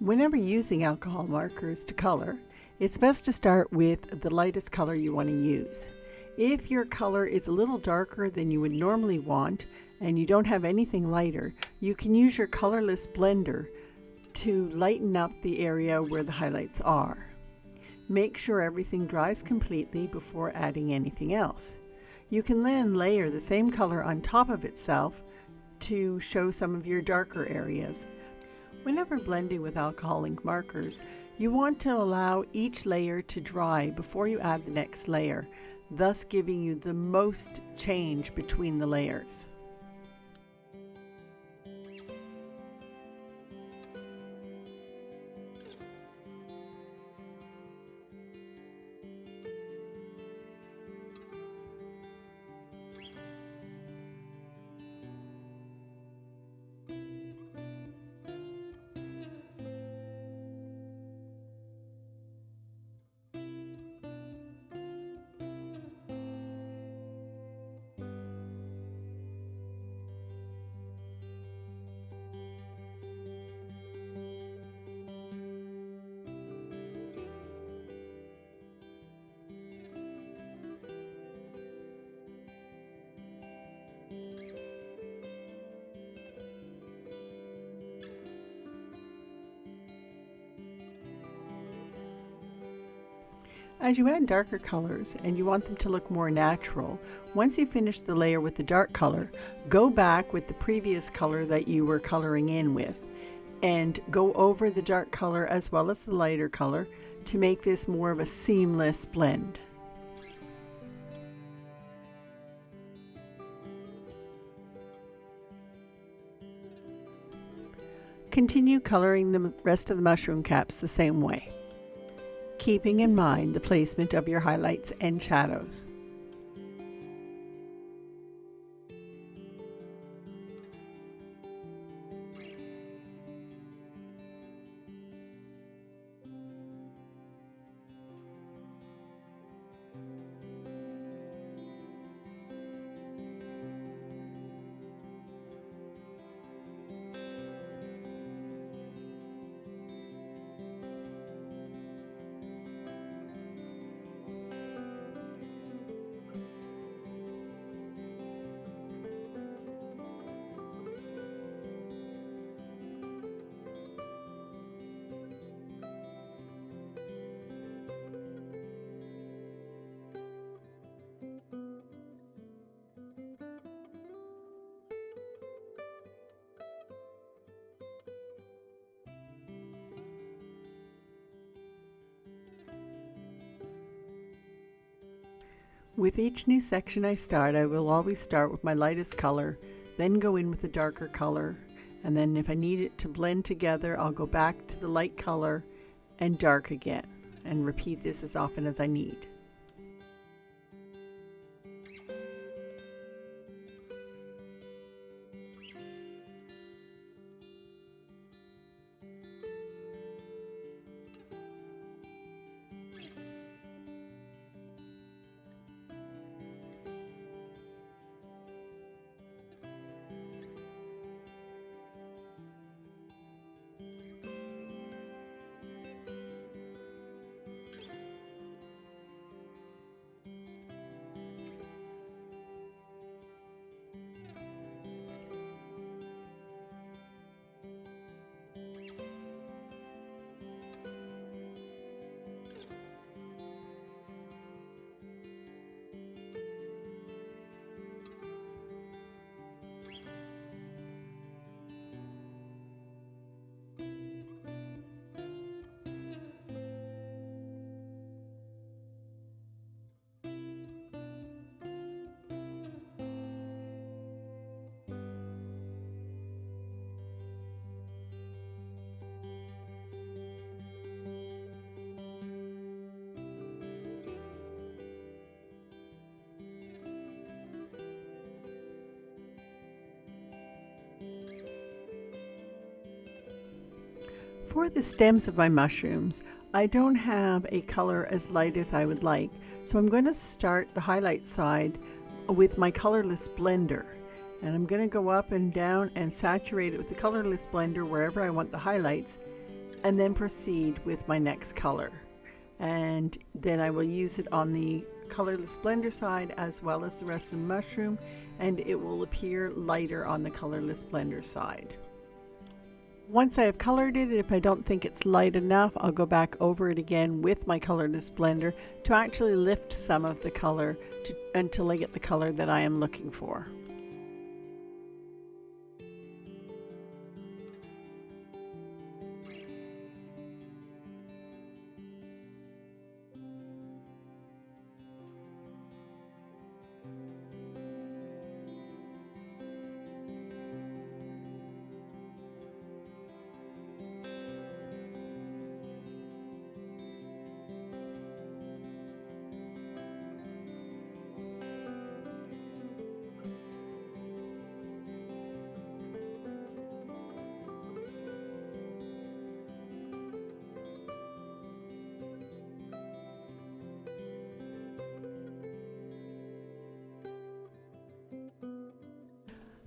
Whenever using alcohol markers to color, it's best to start with the lightest color you want to use. If your color is a little darker than you would normally want and you don't have anything lighter, you can use your colorless blender to lighten up the area where the highlights are. Make sure everything dries completely before adding anything else. You can then layer the same color on top of itself to show some of your darker areas. Whenever blending with alcohol ink markers, you want to allow each layer to dry before you add the next layer, thus giving you the most change between the layers. As you add darker colors and you want them to look more natural, once you finish the layer with the dark color, go back with the previous color that you were coloring in with and go over the dark color as well as the lighter color to make this more of a seamless blend. Continue coloring the rest of the mushroom caps the same way, keeping in mind the placement of your highlights and shadows. With each new section I start, I will always start with my lightest color, then go in with the darker color, and then if I need it to blend together, I'll go back to the light color and dark again, and repeat this as often as I need. For the stems of my mushrooms, I don't have a color as light as I would like, so I'm going to start the highlight side with my colorless blender. And I'm going to go up and down and saturate it with the colorless blender wherever I want the highlights, and then proceed with my next color. And then I will use it on the colorless blender side as well as the rest of the mushroom, and it will appear lighter on the colorless blender side. Once I have colored it, if I don't think it's light enough, I'll go back over it again with my colorless blender to actually lift some of the color until I get the color that I am looking for.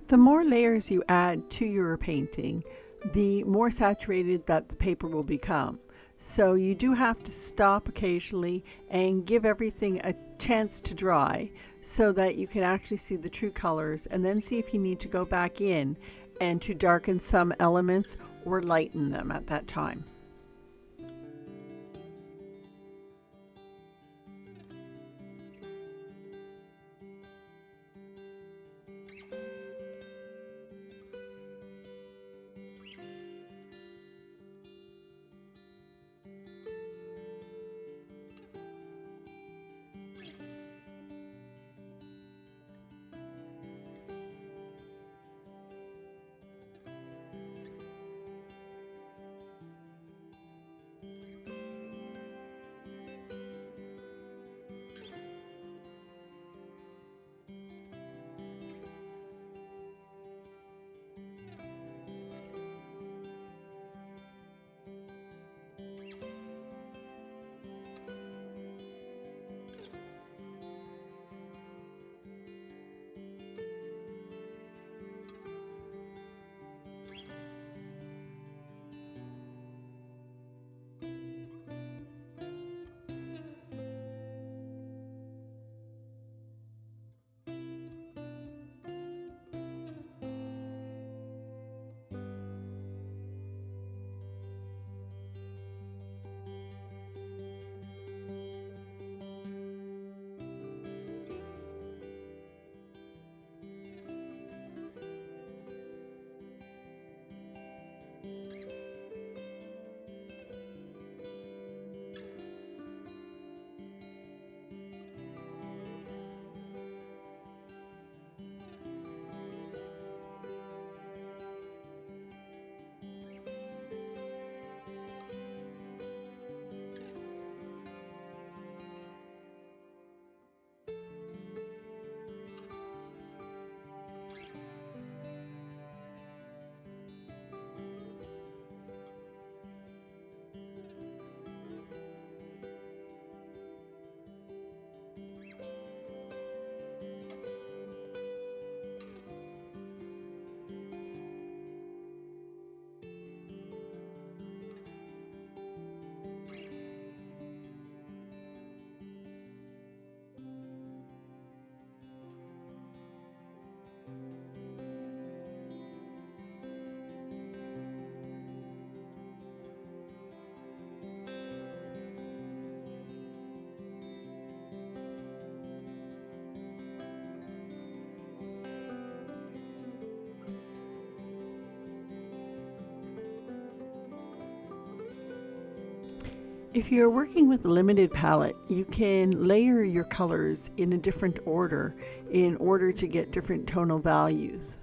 The more layers you add to your painting, the more saturated that the paper will become. So you do have to stop occasionally and give everything a chance to dry so that you can actually see the true colors, and then see if you need to go back in and to darken some elements or lighten them at that time. If you're working with a limited palette, you can layer your colors in a different order in order to get different tonal values.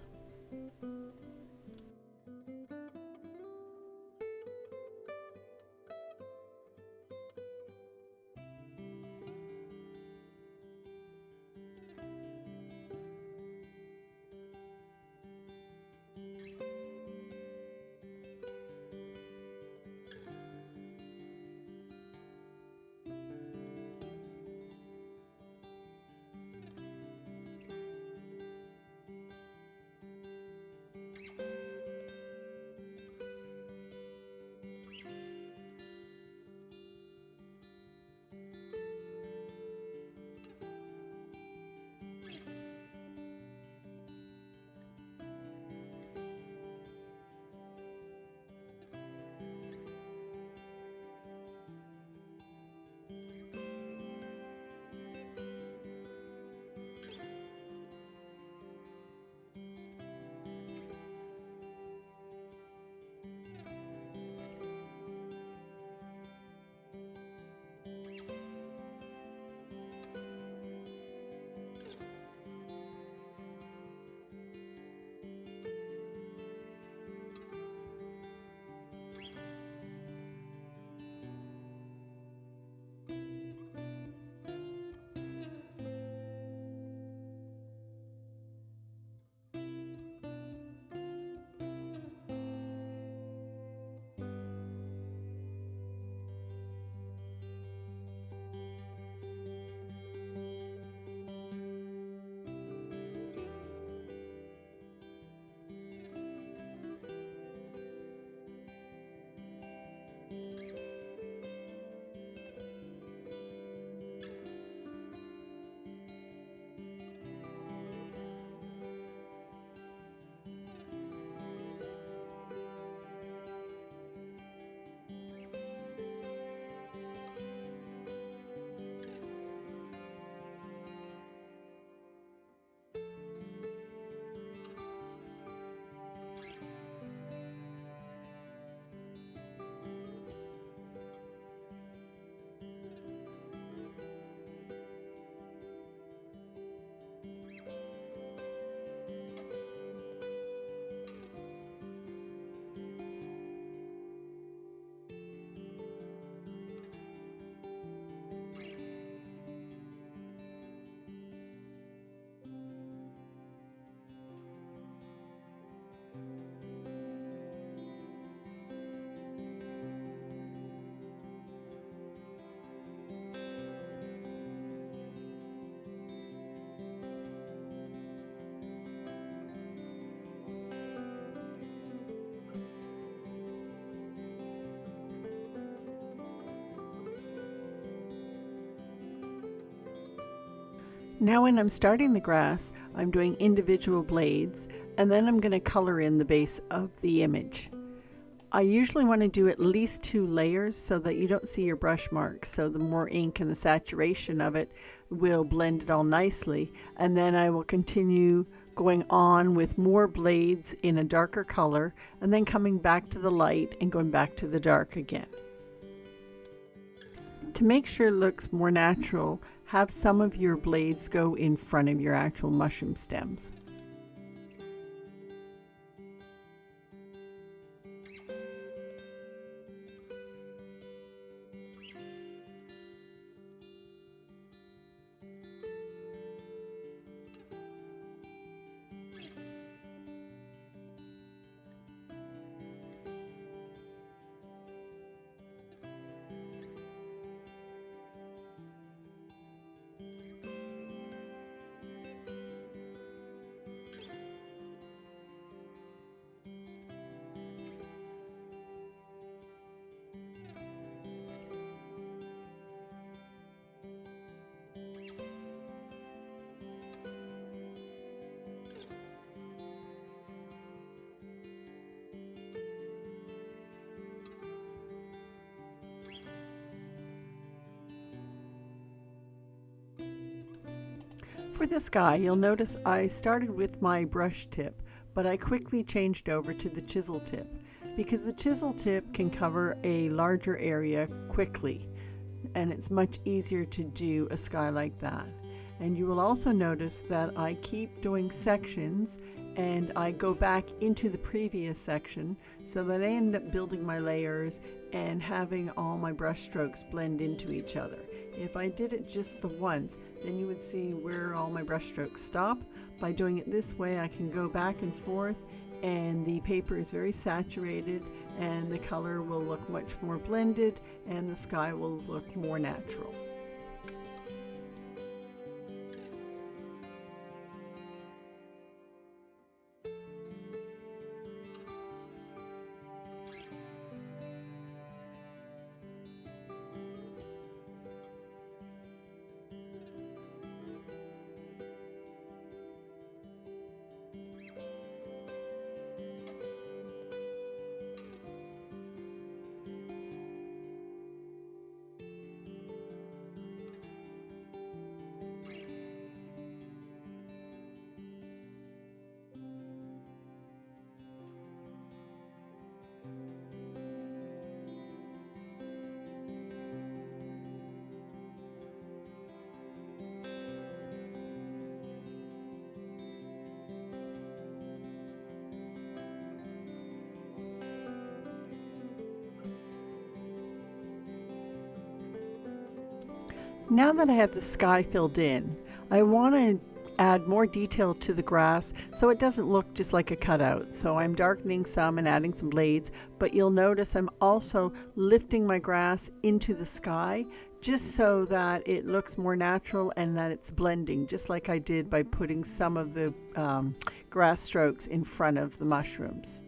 Now when I'm starting the grass, I'm doing individual blades, and then I'm going to color in the base of the image. I usually want to do at least 2 layers so that you don't see your brush marks, so the more ink and the saturation of it will blend it all nicely, and then I will continue going on with more blades in a darker color and then coming back to the light and going back to the dark again. To make sure it looks more natural, have some of your blades go in front of your actual mushroom stems. For the sky, you'll notice I started with my brush tip, but I quickly changed over to the chisel tip because the chisel tip can cover a larger area quickly, and it's much easier to do a sky like that. And you will also notice that I keep doing sections and I go back into the previous section so that I end up building my layers and having all my brush strokes blend into each other. If I did it just the once, then you would see where all my brush strokes stop. By doing it this way, I can go back and forth, and the paper is very saturated and the color will look much more blended and the sky will look more natural. Now that I have the sky filled in, I want to add more detail to the grass so it doesn't look just like a cutout. So I'm darkening some and adding some blades, but you'll notice I'm also lifting my grass into the sky just so that it looks more natural and that it's blending, just like I did by putting some of the grass strokes in front of the mushrooms.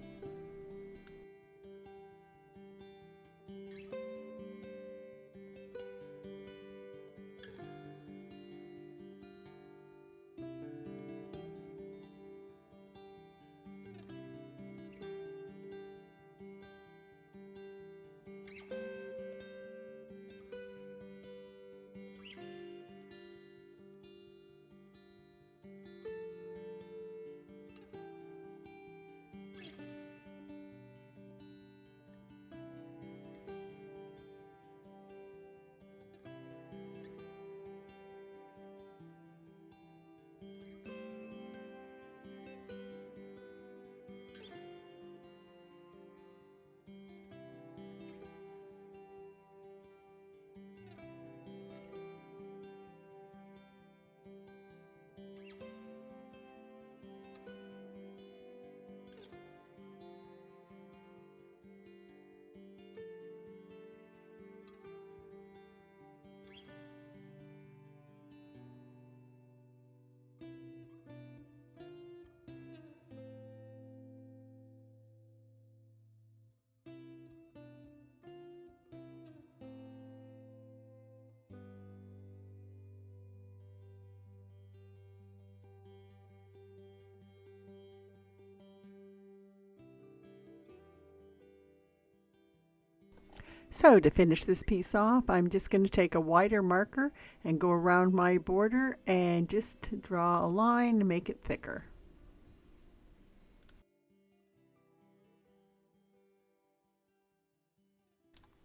So to finish this piece off, I'm just going to take a wider marker and go around my border and just draw a line to make it thicker.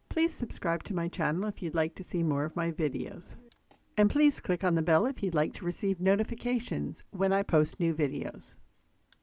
Please subscribe to my channel if you'd like to see more of my videos. And please click on the bell if you'd like to receive notifications when I post new videos.